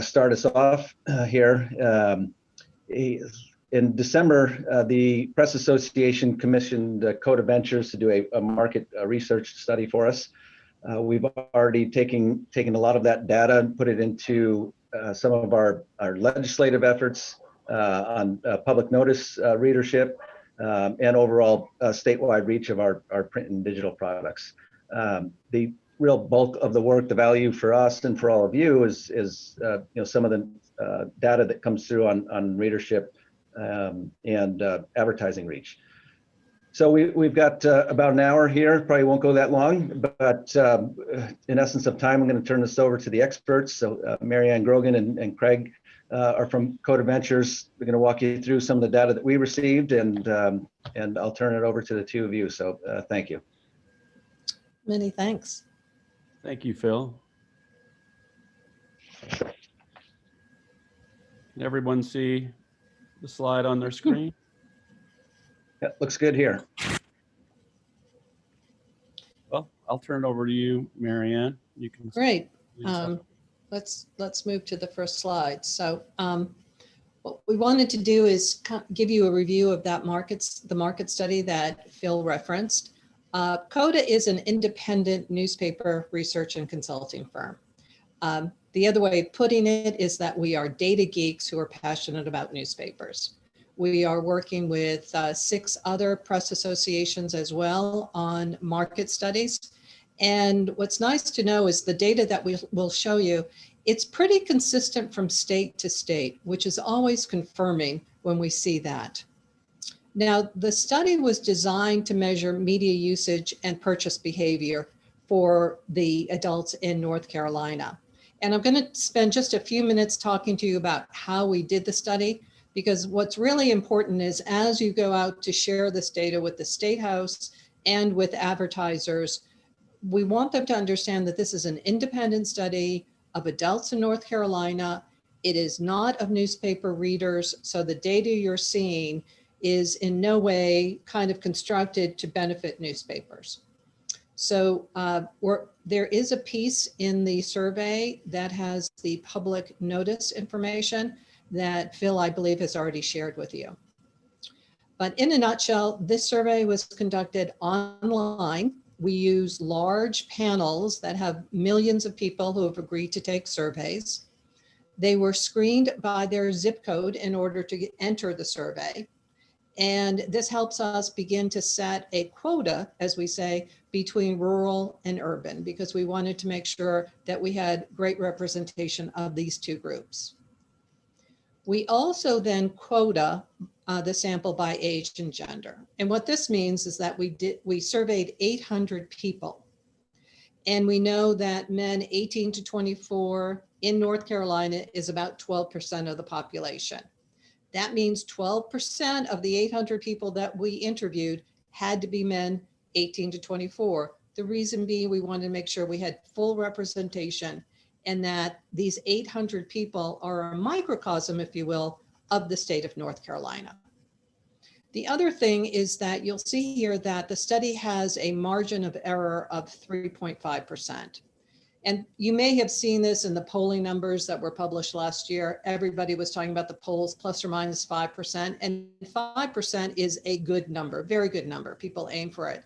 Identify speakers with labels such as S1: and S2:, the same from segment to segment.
S1: start us off here. In December, the Press Association commissioned Coda Ventures to do a market research study for us. We've already taken a lot of that data and put it into some of our legislative efforts on public notice readership and overall statewide reach of our print and digital products. The real bulk of the work, the value for us and for all of you is some of the data that comes through on readership and advertising reach. So we've got about an hour here, probably won't go that long, but in essence of time, I'm going to turn this over to the experts. So Marianne Grogan and Craig are from Coda Ventures. They're going to walk you through some of the data that we received, and I'll turn it over to the two of you. So thank you.
S2: Many thanks.
S3: Thank you, Phil. Can everyone see the slide on their screen?
S1: Yeah, looks good here.
S3: Well, I'll turn it over to you, Marianne. You can.
S2: Great. Let's move to the first slide. So what we wanted to do is give you a review of the market study that Phil referenced. Coda is an independent newspaper research and consulting firm. The other way of putting it is that we are data geeks who are passionate about newspapers. We are working with 6 other press associations as well on market studies. And what's nice to know is the data that we will show you, it's pretty consistent from state to state, which is always confirming when we see that. Now, the study was designed to measure media usage and purchase behavior for the adults in North Carolina. And I'm going to spend just a few minutes talking to you about how we did the study, because what's really important is as you go out to share this data with the State House and with advertisers, we want them to understand that this is an independent study of adults in North Carolina. It is not of newspaper readers, so the data you're seeing is in no way kind of constructed to benefit newspapers. So there is a piece in the survey that has the public notice information that Phil, I believe, has already shared with you. But in a nutshell, this survey was conducted online. We use large panels that have millions of people who have agreed to take surveys. They were screened by their zip code in order to enter the survey. And this helps us begin to set a quota, as we say, between rural and urban, because we wanted to make sure that we had great representation of these two groups. We also then quota the sample by age and gender. And what this means is that we surveyed 800 people. And we know that men 18 to 24 in North Carolina is about 12% of the population. That means 12% of the 800 people that we interviewed had to be men 18 to 24. The reason being we wanted to make sure we had full representation and that these 800 people are a microcosm, if you will, of the state of North Carolina. The other thing is that you'll see here that the study has a margin of error of 3.5%. And you may have seen this in the polling numbers that were published last year. Everybody was talking about the polls plus or minus 5%, and 5% is a good number, very good number. People aim for it.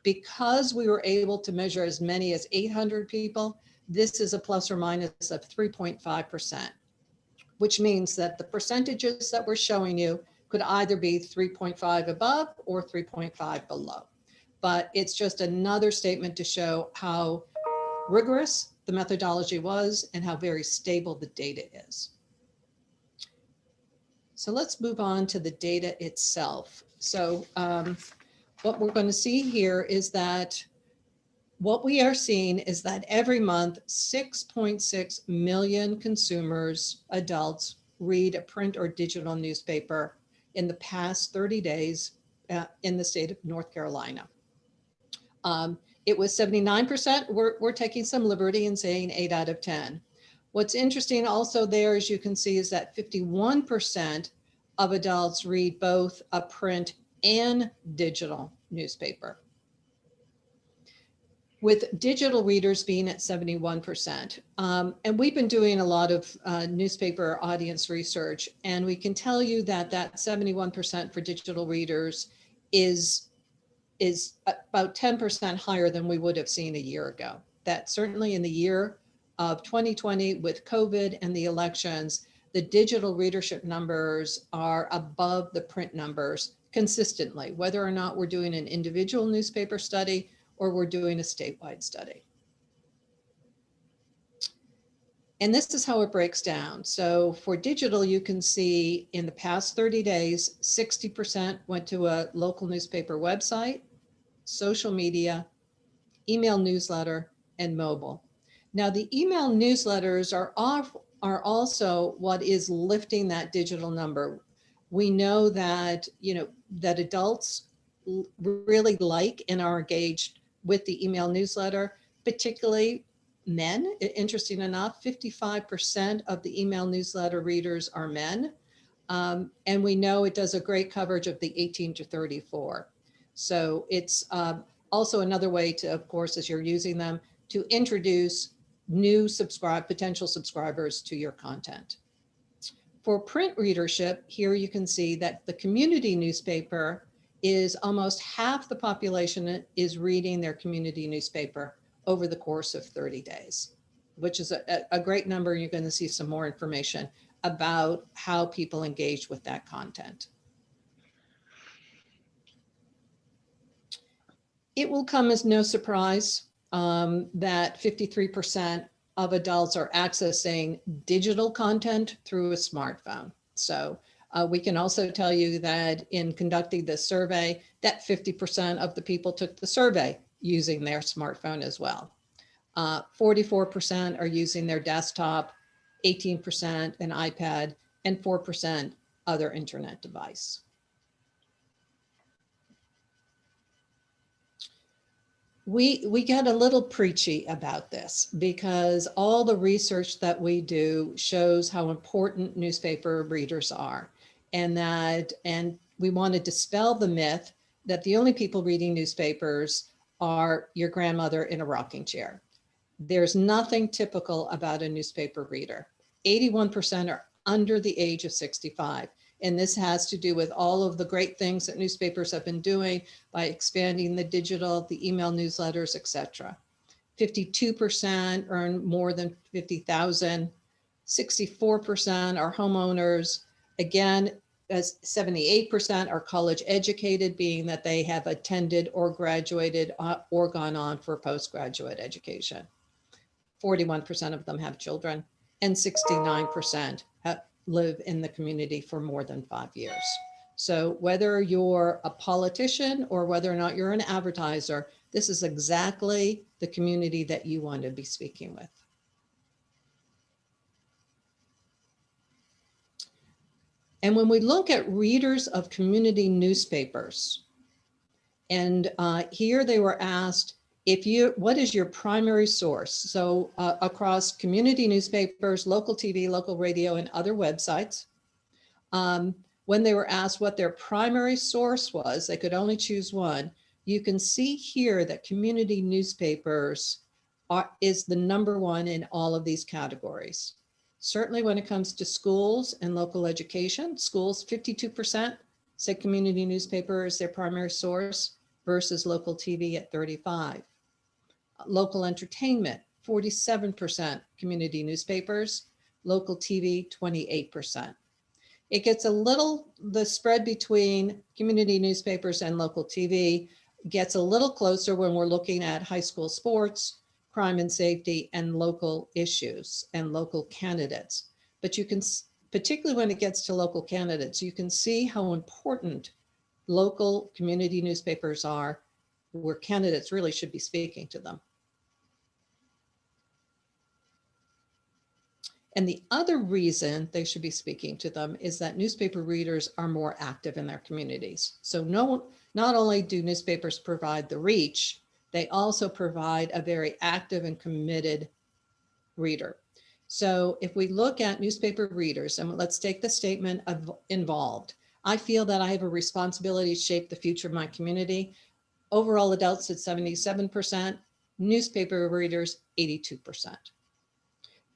S2: Because we were able to measure as many as 800 people, this is a plus or minus of 3.5%, which means that the percentages that we're showing you could either be 3.5 above or 3.5 below. But it's just another statement to show how rigorous the methodology was and how very stable the data is. So let's move on to the data itself. So what we're going to see here is that what we are seeing is that every month, 6.6 million consumers, adults, read a print or digital newspaper in the past 30 days in the state of North Carolina. It was 79%. We're taking some liberty and saying 8 out of 10. What's interesting also there, as you can see, is that 51% of adults read both a print and digital newspaper. with digital readers being at 71%. And we've been doing a lot of newspaper audience research, and we can tell you that that 71% for digital readers is about 10% higher than we would have seen a year ago. That certainly in the year of 2020 with COVID and the elections, the digital readership numbers are above the print numbers consistently, whether or not we're doing an individual newspaper study or we're doing a statewide study. And this is how it breaks down. So for digital, you can see in the past 30 days, 60% went to a local newspaper website, social media, email newsletter, and mobile. Now the email newsletters are also what is lifting that digital number. We know that, that adults really like and are engaged with the email newsletter, particularly men. Interesting enough, 55% of the email newsletter readers are men. And we know it does a great coverage of the 18 to 34. So it's also another way to, of course, as you're using them, to introduce new potential subscribers to your content. For print readership, here you can see that the community newspaper is almost half the population is reading their community newspaper over the course of 30 days, which is a great number. You're going to see some more information about how people engage with that content. It will come as no surprise that 53% of adults are accessing digital content through a smartphone. So we can also tell you that in conducting this survey, that 50% of the people took the survey using their smartphone as well. 44% are using their desktop, 18% an iPad, and 4% other internet device. We get a little preachy about this because all the research that we do shows how important newspaper readers are, and we want to dispel the myth that the only people reading newspapers are your grandmother in a rocking chair. There's nothing typical about a newspaper reader. 81% are under the age of 65. And this has to do with all of the great things that newspapers have been doing by expanding the digital, the email newsletters, etc. 52% earn more than $50,000. 64% are homeowners. Again, as 78% are college educated, being that they have attended or graduated or gone on for postgraduate education. 41% of them have children, and 69% live in the community for more than 5 years. So whether you're a politician or whether or not you're an advertiser, this is exactly the community that you want to be speaking with. And when we look at readers of community newspapers, and here they were asked, what is your primary source? So across community newspapers, local TV, local radio, and other websites, when they were asked what their primary source was, they could only choose one. You can see here that community newspapers is the number one in all of these categories. Certainly when it comes to schools and local education, schools, 52% say community newspaper is their primary source versus local TV at 35%. Local entertainment, 47% community newspapers, local TV, 28%. It gets the spread between community newspapers and local TV gets a little closer when we're looking at high school sports, crime and safety, and local issues and local candidates. But you can, particularly when it gets to local candidates, you can see how important local community newspapers are, where candidates really should be speaking to them. And the other reason they should be speaking to them is that newspaper readers are more active in their communities. So not only do newspapers provide the reach, they also provide a very active and committed reader. So if we look at newspaper readers, and let's take the statement of involved. I feel that I have a responsibility to shape the future of my community. Overall adults at 77%, Newspaper readers, 82%.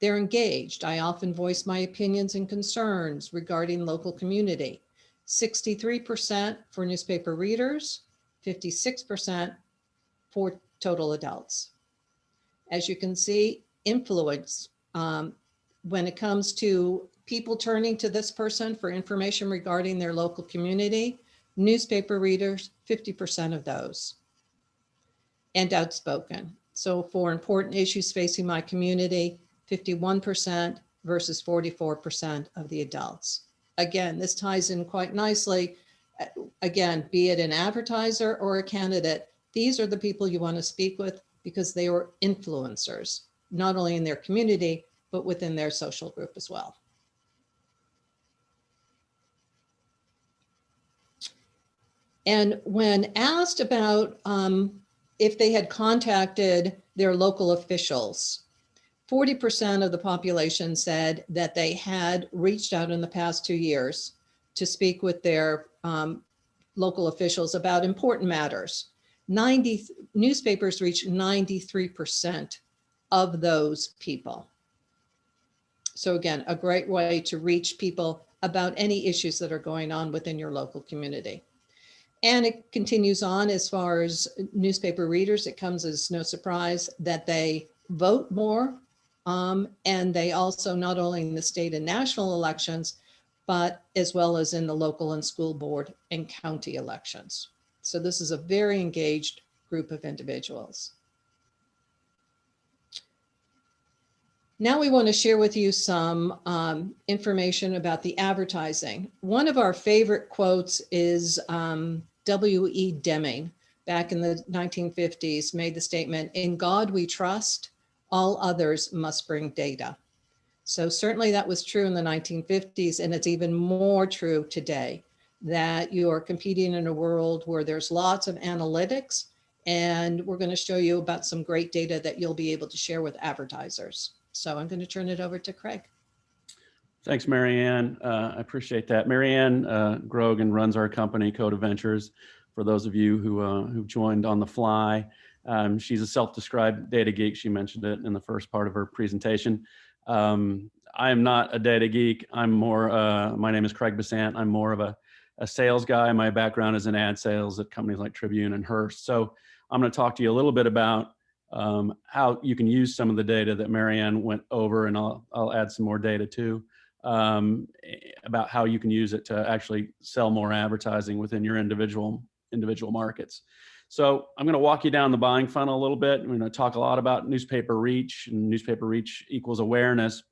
S2: They're engaged. I often voice my opinions and concerns regarding local community. 63% for newspaper readers, 56% for total adults. As you can see, influence, when it comes to people turning to this person for information regarding their local community, newspaper readers, 50% of those. And outspoken. So for important issues facing my community, 51% versus 44% of the adults. Again, this ties in quite nicely. Again, be it an advertiser or a candidate, these are the people you want to speak with because they are influencers, not only in their community, but within their social group as well. And when asked about if they had contacted their local officials, 40% of the population said that they had reached out in the past 2 years to speak with their local officials about important matters. Newspapers reach 93% of those people. So again, a great way to reach people about any issues that are going on within your local community. And it continues on as far as newspaper readers. It comes as no surprise that they vote more. And they also, not only in the state and national elections, but as well as in the local and school board and county elections. So this is a very engaged group of individuals. Now we want to share with you some information about the advertising. One of our favorite quotes is W.E. Deming, back in the 1950s, made the statement, "In God we trust, all others must bring data." So certainly that was true in the 1950s, and it's even more true today, that you are competing in a world where there's lots of analytics, and we're going to show you about some great data that you'll be able to share with advertisers. So I'm going to turn it over to Craig.
S3: Thanks, Marianne. I appreciate that. Marianne Grogan runs our company, Coda Ventures, for those of you who joined on the fly. She's a self-described data geek. She mentioned it in the first part of her presentation. I am not a data geek. I'm more, my name is Craig Besant. I'm more of a sales guy. My background is in ad sales at companies like Tribune and Hearst. So I'm going to talk to you a little bit about how you can use some of the data that Marianne went over, and I'll add some more data too, about how you can use it to actually sell more advertising within your individual markets. So I'm going to walk you down the buying funnel a little bit. I'm going to talk a lot about newspaper reach, and newspaper reach equals awareness,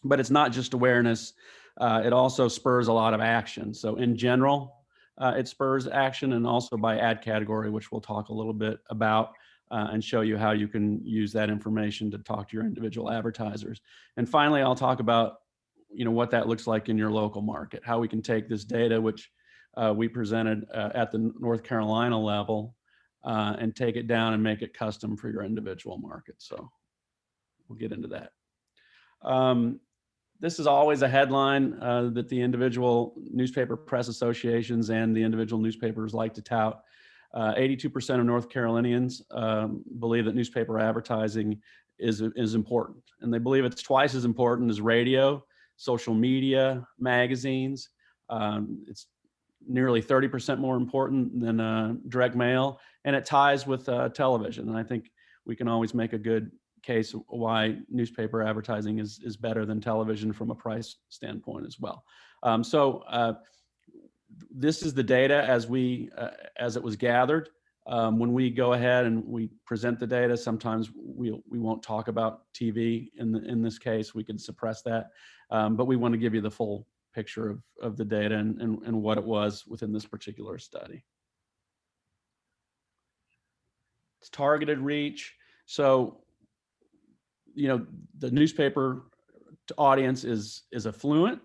S3: but it's not just awareness. It also spurs a lot of action. So in general, it spurs action, and also by ad category, which we'll talk a little bit about and show you how you can use that information to talk to your individual advertisers. And finally, I'll talk about what that looks like in your local market, how we can take this data, which we presented at the North Carolina level, and take it down and make it custom for your individual market. So we'll get into that. This is always a headline that the individual newspaper press associations and the individual newspapers like to tout. 82% of North Carolinians believe that newspaper advertising is important, and they believe it's twice as important as radio, social media, magazines. It's nearly 30% more important than direct mail, and it ties with television. And I think we can always make a good case why newspaper advertising is better than television from a price standpoint as well. This is the data as it was gathered. When we go ahead and we present the data, sometimes we won't talk about TV. In this case, we can suppress that, but we want to give you the full picture of the data and what it was within this particular study. It's targeted reach. So, the newspaper audience is affluent.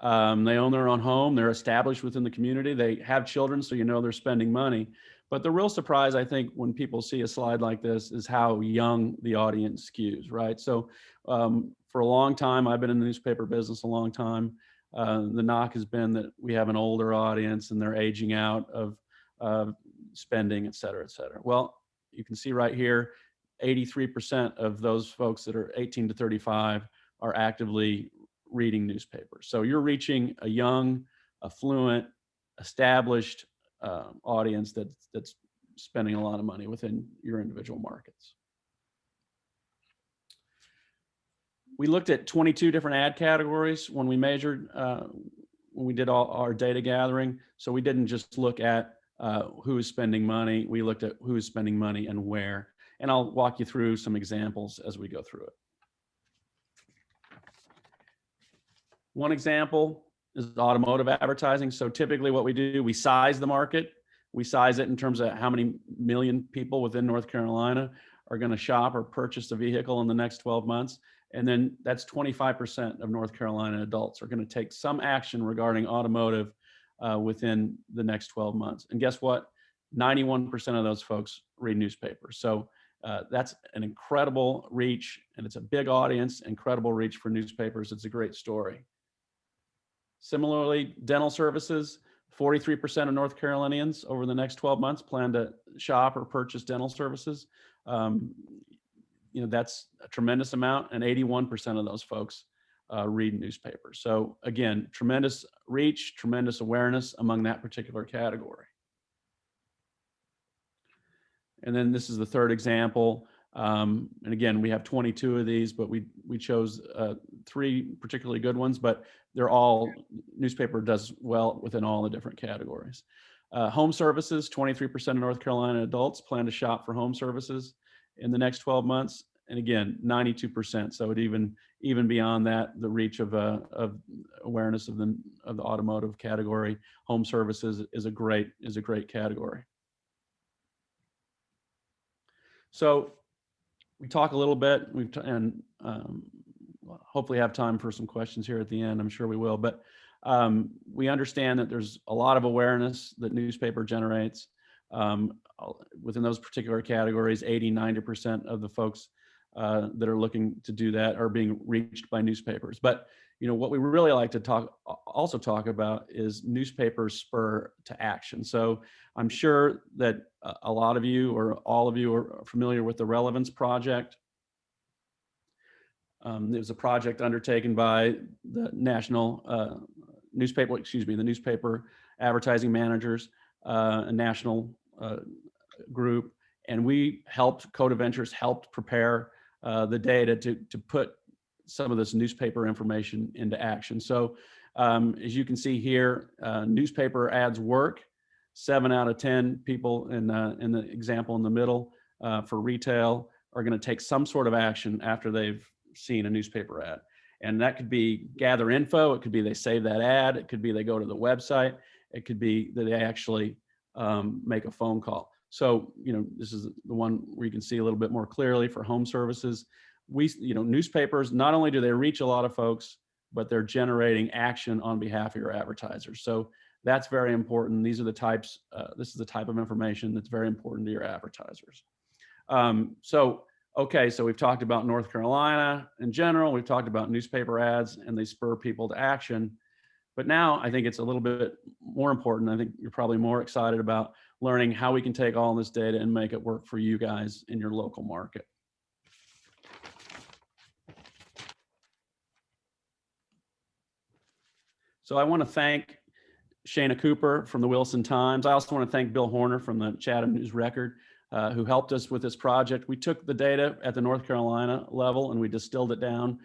S3: They own their own home. They're established within the community. They have children, so they're spending money. But the real surprise, I think, when people see a slide like this is how young the audience skews, right? So for a long time, I've been in the newspaper business a long time. The knock has been that we have an older audience and they're aging out of spending, et cetera, et cetera. Well, you can see right here, 83% of those folks that are 18 to 35 are actively reading newspapers. So you're reaching a young, affluent, established audience that's spending a lot of money within your individual markets. We looked at 22 different ad categories when we measured, when we did all our data gathering. So we didn't just look at who is spending money, we looked at who is spending money and where. And I'll walk you through some examples as we go through it. One example is automotive advertising. So typically what we do, we size the market. We size it in terms of how many million people within North Carolina are going to shop or purchase a vehicle in the next 12 months. And then that's 25% of North Carolina adults are going to take some action regarding automotive within the next 12 months. And guess what? 91% of those folks read newspapers. So that's an incredible reach, and it's a big audience, incredible reach for newspapers. It's a great story. Similarly, dental services, 43% of North Carolinians over the next 12 months plan to shop or purchase dental services. That's a tremendous amount, and 81% of those folks read newspapers. So again, tremendous reach, tremendous awareness among that particular category. And then this is the third example. And again, we have 22 of these, but we chose 3 particularly good ones, but they're all, newspaper does well within all the different categories. Home services, 23% of North Carolina adults plan to shop for home services in the next 12 months. And again, 92%. So it even beyond that, the reach of awareness of the automotive category, home services is a great category. So we talk a little bit, and hopefully have time for some questions here at the end. I'm sure we will, but we understand that there's a lot of awareness that newspaper generates. Within those particular categories, 80–90% of the folks that are looking to do that are being reached by newspapers. But what we really like to also talk about is newspapers spur to action. So I'm sure that a lot of you or all of you are familiar with the Relevance Project. It was a project undertaken by the the Newspaper Advertising Managers, a national group, and Coda Ventures helped prepare the data to put some of this newspaper information into action. So as you can see here, newspaper ads work. 7 out of 10 people in the example in the middle for retail are going to take some sort of action after they've seen a newspaper ad. And that could be gather info. It could be they save that ad. It could be they go to the website. It could be that they actually make a phone call. So, this is the one where you can see a little bit more clearly for home services. Newspapers, not only do they reach a lot of folks, but they're generating action on behalf of your advertisers. So that's very important. These are the types, this is the type of information that's very important to your advertisers. So we've talked about North Carolina in general. We've talked about newspaper ads, and they spur people to action. But now I think it's a little bit more important. I think you're probably more excited about learning how we can take all this data and make it work for you guys in your local market. So I want to thank Shana Cooper from the Wilson Times. I also want to thank Bill Horner from the Chatham News Record, who helped us with this project. We took the data at the North Carolina level and we distilled it down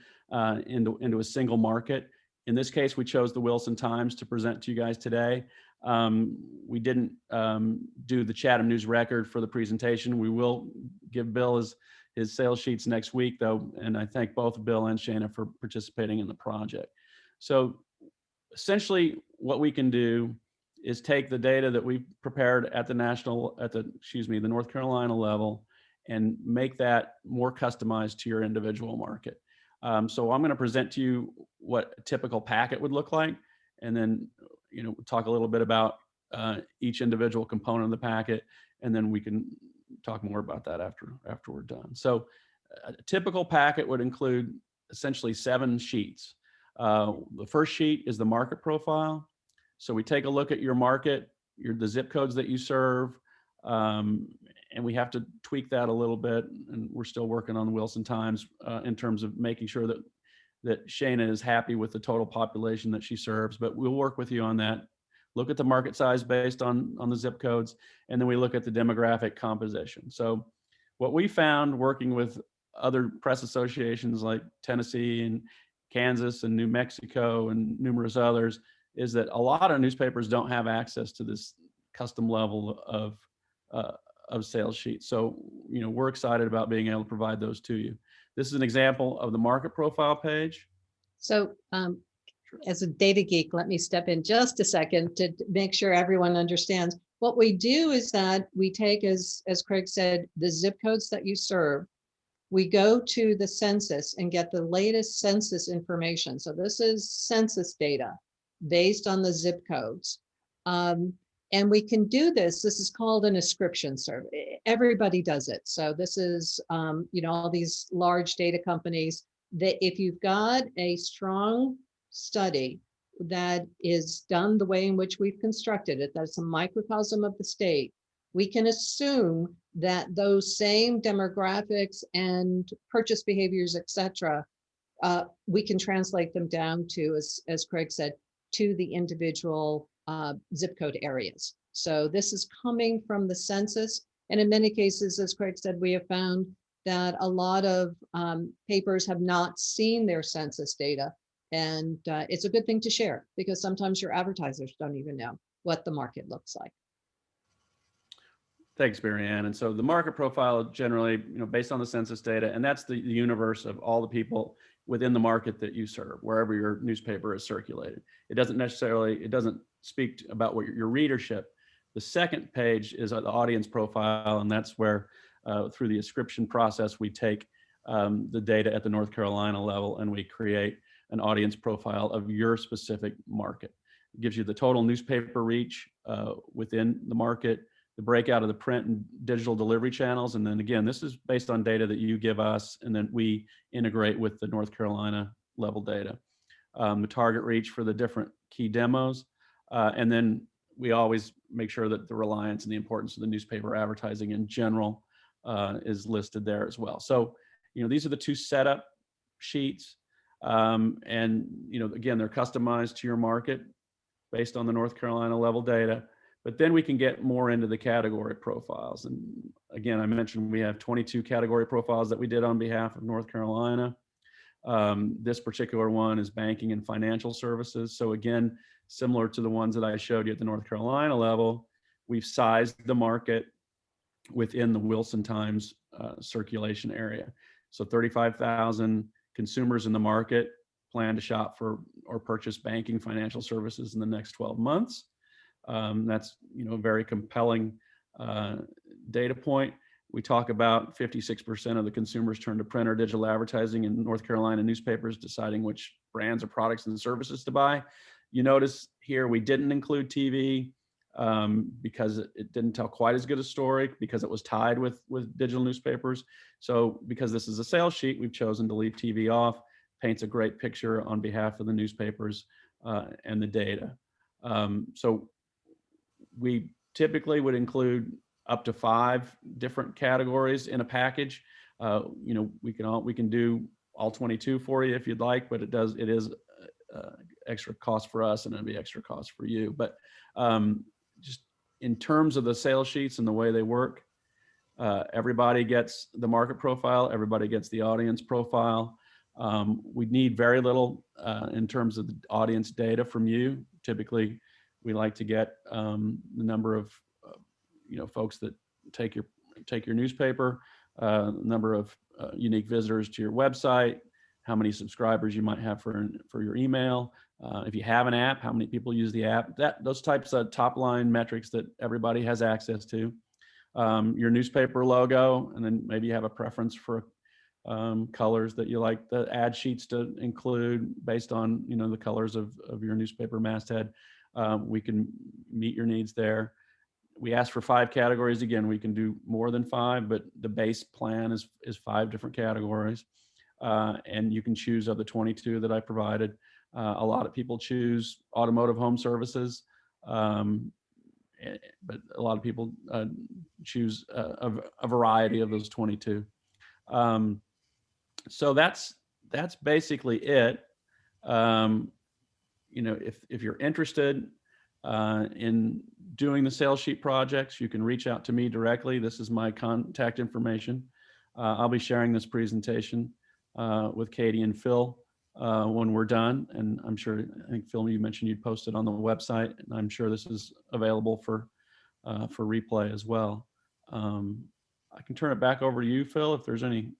S3: into a single market. In this case, we chose the Wilson Times to present to you guys today. We didn't do the Chatham News Record for the presentation. We will give Bill his sales sheets next week, though, and I thank both Bill and Shana for participating in the project. So essentially, what we can do is take the data that we prepared at the North Carolina level and make that more customized to your individual market. So I'm going to present to you what a typical packet would look like, and then talk a little bit about each individual component of the packet, and then we can talk more about that after we're done. So a typical packet would include essentially 7 sheets. The first sheet is the market profile. So we take a look at your market, the zip codes that you serve, and we have to tweak that a little bit. And we're still working on the Wilson Times in terms of making sure that Shana is happy with the total population that she serves. But we'll work with you on that. Look at the market size based on the zip codes, and then we look at the demographic composition. So what we found working with other press associations like Tennessee and Kansas and New Mexico and numerous others is that a lot of newspapers don't have access to this custom level of sales sheets. So, we're excited about being able to provide those to you. This is an example of the market profile page.
S2: So as a data geek, let me step in just a second to make sure everyone understands. What we do is that we take, as Craig said, the zip codes that you serve. We go to the census and get the latest census information. So this is census data based on the zip codes. And we can do this. This is called an ascription survey. Everybody does it. So this is, all these large data companies that if you've got a strong study that is done the way in which we've constructed it, that's a microcosm of the state, we can assume that those same demographics and purchase behaviors, et cetera, we can translate them down to, as Craig said, to the individual zip code areas. So this is coming from the census. And in many cases, as Craig said, we have found that a lot of papers have not seen their census data. And it's a good thing to share because sometimes your advertisers don't even know what the market looks like.
S3: Thanks, Marianne. And so the market profile generally, based on the census data, and that's the universe of all the people within the market that you serve, wherever your newspaper is circulated. It doesn't speak about what your readership. The second page is the audience profile, and that's where through the ascription process, we take the data at the North Carolina level and we create an audience profile of your specific market. It gives you the total newspaper reach within the market, the breakout of the print and digital delivery channels. And then again, this is based on data that you give us, and then we integrate with the North Carolina level data. The target reach for the different key demos. And then we always make sure that the reliance and the importance of the newspaper advertising in general is listed there as well. So, these are the two setup sheets. And, again, they're customized to your market based on the North Carolina level data. But then we can get more into the category profiles. And again, I mentioned we have 22 category profiles that we did on behalf of North Carolina. This particular one is banking and financial services. So again, similar to the ones that I showed you at the North Carolina level, we've sized the market within the Wilson Times circulation area. So 35,000 consumers in the market plan to shop for or purchase banking financial services in the next 12 months. That's a very compelling data point. We talk about 56% of the consumers turn to print or digital advertising in North Carolina newspapers, deciding which brands or products and services to buy. You notice here we didn't include TV because it didn't tell quite as good a story because it was tied with digital newspapers. So because this is a sales sheet, we've chosen to leave TV off. Paints a great picture on behalf of the newspapers and the data. So we typically would include up to 5 different categories in a package. We can do all 22 for you if you'd like, but it is extra cost for us and it'll be extra cost for you. But just in terms of the sales sheets and the way they work, everybody gets the market profile, everybody gets the audience profile. We need very little in terms of the audience data from you. Typically, we like to get the number of folks that take your newspaper, number of unique visitors to your website, how many subscribers you might have for your email. If you have an app, how many people use the app? Those types of top line metrics that everybody has access to. Your newspaper logo, and then maybe you have a preference for colors that you like the ad sheets to include based on the colors of your newspaper masthead. We can meet your needs there. We ask for 5 categories. Again, we can do more than 5, but the base plan is 5 different categories. And you can choose of the 22 that I provided. A lot of people choose automotive home services. but a lot of people choose a variety of those 22. So that's basically it. If you're interested in doing the sales sheet projects, you can reach out to me directly. This is my contact information. I'll be sharing this presentation with Katie and Phil when we're done. And I think Phil, you mentioned you'd post it on the website, and I'm sure this is available for replay as well. I can turn it back over to you, Phil, if there's any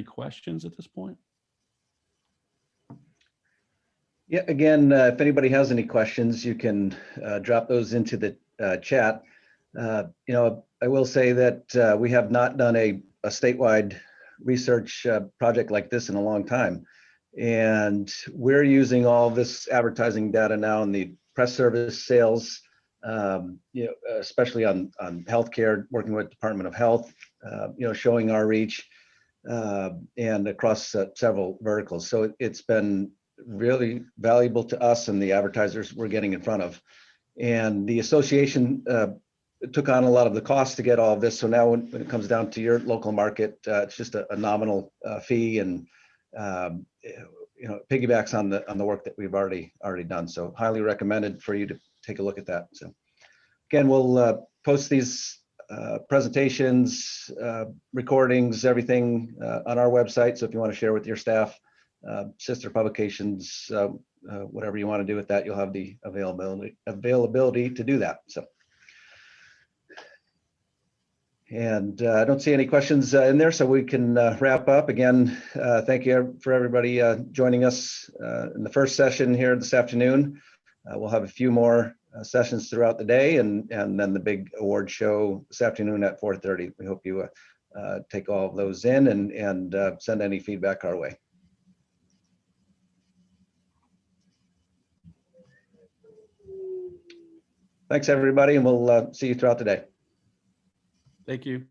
S3: questions at this point.
S1: Yeah, again, if anybody has any questions, you can drop those into the chat. I will say that we have not done a statewide research project like this in a long time. And we're using all this advertising data now in the press service sales, especially on healthcare, working with Department of Health, showing our reach and across several verticals. So it's been really valuable to us and the advertisers we're getting in front of. And the association took on a lot of the cost to get all of this. So now when it comes down to your local market, it's just a nominal fee, and piggybacks on the work that we've already done. So highly recommended for you to take a look at that. So again, we'll post these presentations, recordings, everything on our website. So if you want to share with your staff, sister publications, whatever you want to do with that, you'll have the availability to do that. So, and I don't see any questions in there, so we can wrap up. Again, thank you for everybody joining us in the first session here this afternoon. We'll have a few more sessions throughout the day, and then the big award show this afternoon at 4:30. We hope you take all of those in and send any feedback our way. Thanks, everybody, and we'll see you throughout the day.
S3: Thank you.